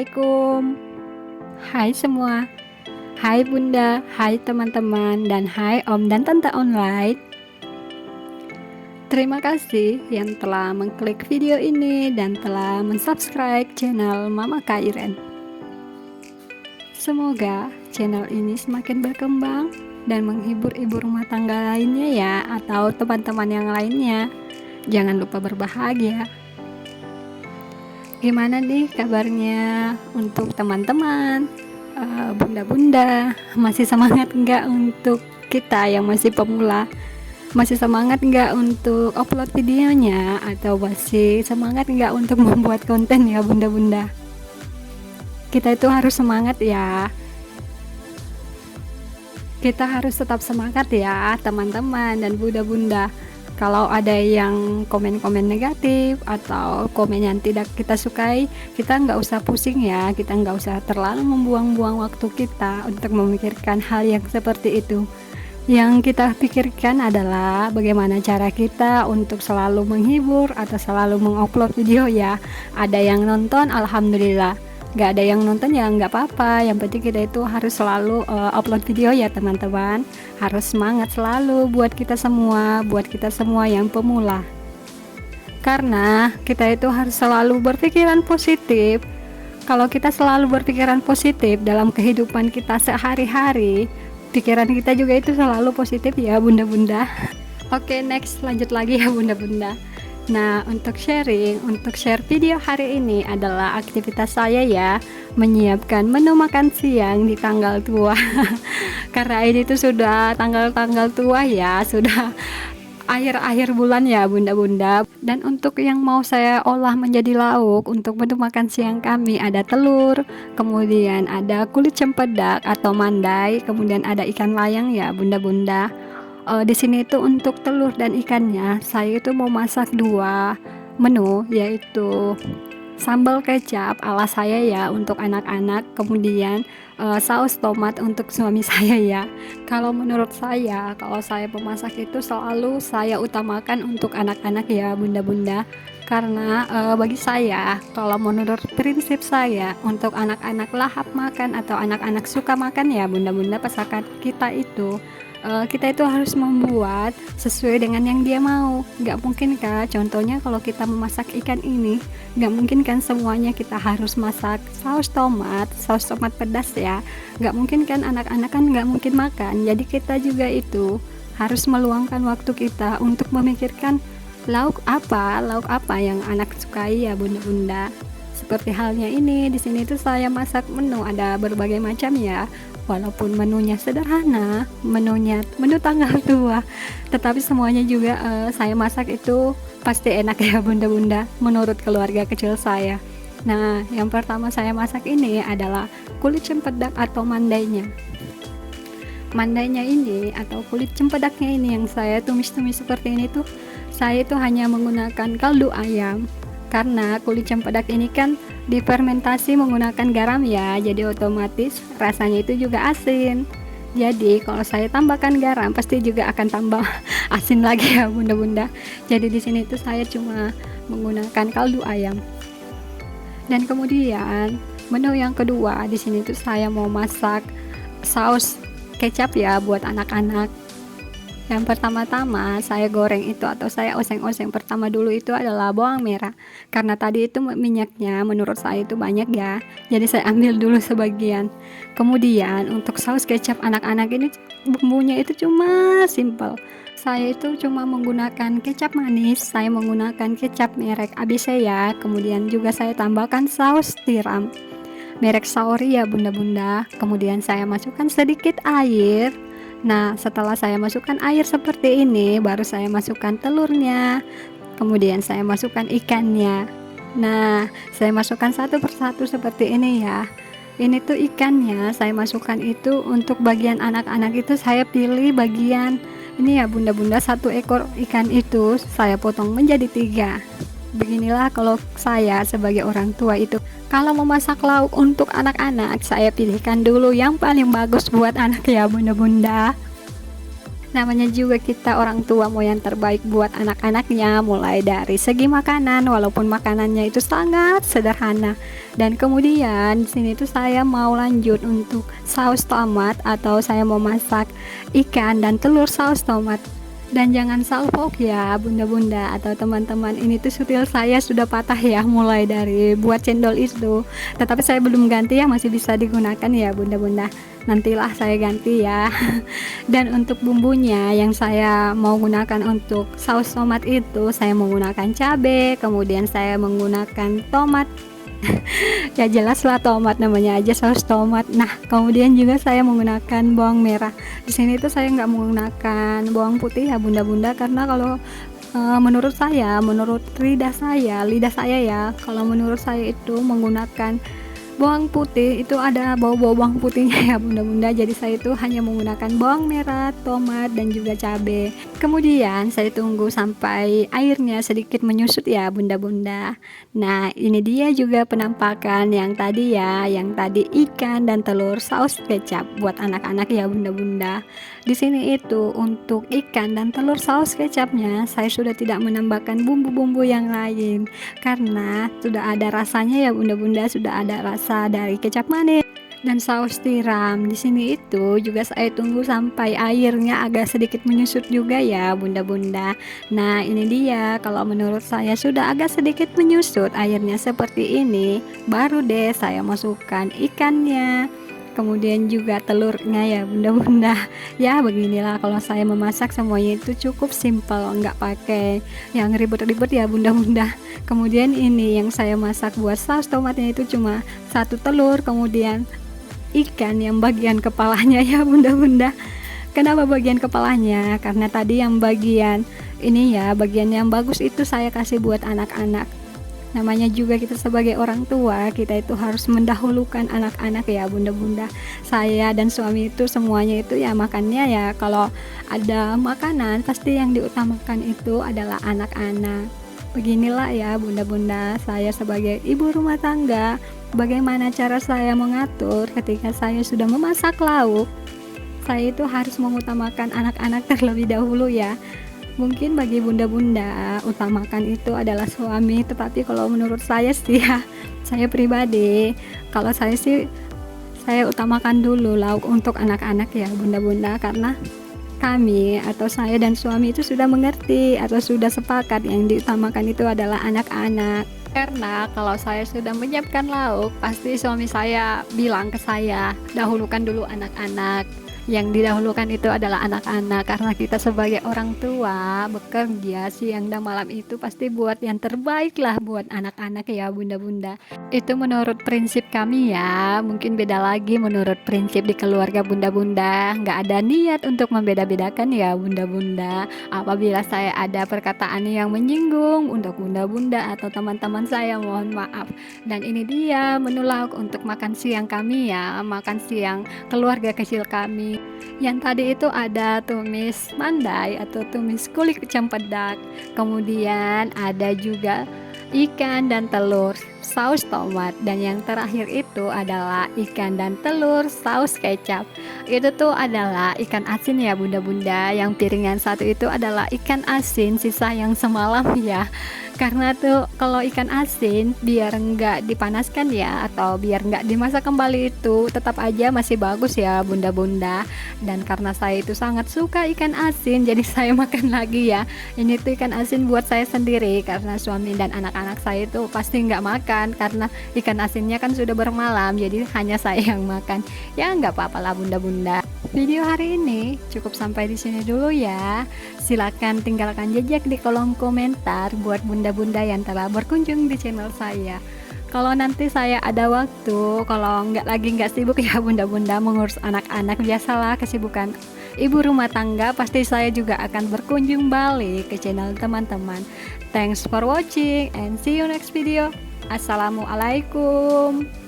Assalamualaikum. Hai semua. Hai Bunda, hai teman-teman, dan hai Om dan Tante online. Terima kasih yang telah mengklik video ini dan telah mensubscribe channel Mama Kairen. Semoga channel ini semakin berkembang dan menghibur ibu rumah tangga lainnya ya, atau teman-teman yang lainnya. Jangan lupa berbahagia. Gimana nih kabarnya untuk teman-teman, bunda-bunda? Masih semangat nggak untuk kita yang masih pemula? Masih semangat nggak untuk upload videonya? Atau masih semangat nggak untuk membuat konten ya bunda-bunda? Kita itu harus semangat ya. Kita harus tetap semangat ya teman-teman dan bunda-bunda. Kalau ada yang komen-komen negatif atau komen yang tidak kita sukai, kita nggak usah pusing ya, kita nggak usah terlalu membuang-buang waktu kita untuk memikirkan hal yang seperti itu. Yang kita pikirkan adalah bagaimana cara kita untuk selalu menghibur atau selalu mengupload video ya. Ada yang nonton, alhamdulillah. Nggak ada yang nonton ya nggak apa-apa, yang penting kita itu harus selalu upload video ya teman-teman. Harus semangat selalu buat kita semua yang pemula, karena kita itu harus selalu berpikiran positif. Kalau kita selalu berpikiran positif dalam kehidupan kita sehari-hari, pikiran kita juga itu selalu positif ya bunda-bunda. Oke, next, lanjut lagi ya bunda-bunda. Nah, untuk share video hari ini adalah aktivitas saya ya, menyiapkan menu makan siang di tanggal tua. Karena ini tuh sudah tanggal-tanggal tua ya, sudah akhir-akhir bulan ya bunda-bunda. Dan untuk yang mau saya olah menjadi lauk untuk menu makan siang kami, ada telur, kemudian ada kulit cempedak atau mandai, kemudian ada ikan layang ya bunda-bunda. Di sini itu untuk telur dan ikannya saya itu mau masak dua menu, yaitu sambal kecap ala saya ya untuk anak-anak, kemudian saus tomat untuk suami saya ya. Kalau menurut saya, kalau saya memasak itu selalu saya utamakan untuk anak-anak ya bunda-bunda, karena bagi saya, kalau menurut prinsip saya, untuk anak-anak lahap makan atau anak-anak suka makan ya bunda-bunda, pasangan kita itu kita itu harus membuat sesuai dengan yang dia mau. Gak mungkin kan, contohnya kalau kita memasak ikan ini, gak mungkin kan semuanya kita harus masak saus tomat pedas ya. Gak mungkin kan, anak-anak kan gak mungkin makan. Jadi kita juga itu harus meluangkan waktu kita untuk memikirkan lauk apa yang anak sukai ya bunda-bunda. Seperti halnya ini, di sini tuh saya masak menu ada berbagai macam ya. Walaupun menunya sederhana, menu tanggal tua, tetapi semuanya juga saya masak itu pasti enak ya bunda-bunda, menurut keluarga kecil saya. Nah, yang pertama saya masak ini adalah kulit cempedak atau mandainya. Mandainya ini atau kulit cempedaknya ini yang saya tumis-tumis seperti ini tuh, saya itu hanya menggunakan kaldu ayam. Karena kulit cempedak ini kan difermentasi menggunakan garam ya, jadi otomatis rasanya itu juga asin. Jadi kalau saya tambahkan garam pasti juga akan tambah asin lagi ya bunda-bunda. Jadi di sini tuh saya cuma menggunakan kaldu ayam. Dan kemudian menu yang kedua, di sini tuh saya mau masak saus kecap ya buat anak-anak. Yang pertama-tama saya goreng itu atau saya oseng-oseng pertama dulu itu adalah bawang merah. Karena tadi itu minyaknya menurut saya itu banyak ya, jadi saya ambil dulu sebagian. Kemudian untuk saus kecap anak-anak ini bumbunya itu cuma simple. Saya itu cuma menggunakan kecap manis, saya menggunakan kecap merek ABC ya. Kemudian juga saya tambahkan saus tiram merek Saori ya bunda-bunda. Kemudian saya masukkan sedikit air. Nah, setelah saya masukkan air seperti ini, baru saya masukkan telurnya, kemudian saya masukkan ikannya. Nah, saya masukkan satu persatu seperti ini ya. Ini tuh ikannya saya masukkan itu untuk bagian anak-anak itu saya pilih bagian ini ya bunda-bunda, satu ekor ikan itu saya potong menjadi 3. Beginilah kalau saya sebagai orang tua itu, kalau memasak lauk untuk anak-anak, saya pilihkan dulu yang paling bagus buat anak ya bunda-bunda. Namanya juga kita orang tua mau yang terbaik buat anak-anaknya, mulai dari segi makanan, walaupun makanannya itu sangat sederhana. Dan kemudian di sini tuh saya mau lanjut untuk saus tomat, atau saya mau masak ikan dan telur saus tomat. Dan jangan salfok ya bunda-bunda atau teman-teman, ini tuh sutil saya sudah patah ya, mulai dari buat cendol itu, tetapi saya belum ganti ya, masih bisa digunakan ya bunda-bunda, nantilah saya ganti ya. Dan untuk bumbunya yang saya mau gunakan untuk saus tomat itu, saya menggunakan cabai, kemudian saya menggunakan tomat. Ya jelas lah, tomat namanya aja saus tomat. Nah, kemudian juga saya menggunakan bawang merah. Di sini tuh saya nggak menggunakan bawang putih ya bunda-bunda, karena kalau menurut saya, menurut lidah saya ya, kalau menurut saya itu menggunakan bawang putih itu ada bau-bau bawang putihnya ya bunda-bunda. Jadi saya itu hanya menggunakan bawang merah, tomat, dan juga cabai. Kemudian saya tunggu sampai airnya sedikit menyusut ya bunda-bunda. Nah, ini dia juga penampakan yang tadi ya, yang tadi ikan dan telur saus kecap buat anak-anak ya bunda-bunda. Di sini itu untuk ikan dan telur saus kecapnya saya sudah tidak menambahkan bumbu-bumbu yang lain, karena sudah ada rasanya ya bunda-bunda, sudah ada rasa dari kecap manis dan saus tiram. Di sini itu juga saya tunggu sampai airnya agak sedikit menyusut juga ya bunda-bunda. Nah, ini dia, kalau menurut saya sudah agak sedikit menyusut airnya seperti ini, baru deh saya masukkan ikannya, kemudian juga telurnya ya bunda-bunda. Ya beginilah kalau saya memasak, semuanya itu cukup simple, nggak pakai yang ribet-ribet ya bunda-bunda. Kemudian ini yang saya masak buat saus tomatnya itu cuma satu telur, kemudian ikan yang bagian kepalanya ya bunda-bunda. Kenapa bagian kepalanya? Karena tadi yang bagian ini ya, bagian yang bagus itu saya kasih buat anak-anak. Namanya juga kita sebagai orang tua, kita itu harus mendahulukan anak-anak ya bunda-bunda. Saya dan suami itu semuanya itu ya makannya ya, kalau ada makanan pasti yang diutamakan itu adalah anak-anak. Beginilah ya bunda-bunda, saya sebagai ibu rumah tangga, bagaimana cara saya mengatur ketika saya sudah memasak lauk. Saya itu harus mengutamakan anak-anak terlebih dahulu ya. Mungkin bagi bunda-bunda utamakan itu adalah suami, tetapi kalau menurut saya sih ya, saya pribadi, kalau saya sih saya utamakan dulu lauk untuk anak-anak ya bunda-bunda, karena kami atau saya dan suami itu sudah mengerti atau sudah sepakat yang diutamakan itu adalah anak-anak. Karena kalau saya sudah menyiapkan lauk, pasti suami saya bilang ke saya, dahulukan dulu anak-anak. Yang didahulukan itu adalah anak-anak, karena kita sebagai orang tua bekerja siang dan malam itu pasti buat yang terbaik lah buat anak-anak ya bunda-bunda. Itu menurut prinsip kami ya, mungkin beda lagi menurut prinsip di keluarga bunda-bunda. Nggak ada niat untuk membeda-bedakan ya bunda-bunda. Apabila saya ada perkataan yang menyinggung untuk bunda-bunda atau teman-teman saya, mohon maaf. Dan ini dia menu lauk untuk makan siang kami ya, makan siang keluarga kecil kami. Yang tadi itu ada tumis mandai atau tumis kulit cempedak, kemudian ada juga ikan dan telur saus tomat, dan yang terakhir itu adalah ikan dan telur saus kecap. Itu tuh adalah ikan asin ya bunda-bunda. Yang piringan satu itu adalah ikan asin sisa yang semalam ya, karena tuh kalau ikan asin biar nggak dipanaskan ya, atau biar nggak dimasak kembali itu tetap aja masih bagus ya bunda-bunda. Dan karena saya itu sangat suka ikan asin, jadi saya makan lagi ya. Ini tuh ikan asin buat saya sendiri, karena suami dan anak-anak saya itu pasti nggak makan, karena ikan asinnya kan sudah bermalam, jadi hanya saya yang makan. Ya nggak apa-apa lah bunda-bunda. Video hari ini cukup sampai di sini dulu ya. Silakan tinggalkan jejak di kolom komentar buat bunda-bunda yang telah berkunjung di channel saya. Kalau nanti saya ada waktu, kalau nggak sibuk ya bunda-bunda mengurus anak-anak, biasalah kesibukan ibu rumah tangga, pasti saya juga akan berkunjung balik ke channel teman-teman. Thanks for watching and see you next video. Assalamualaikum.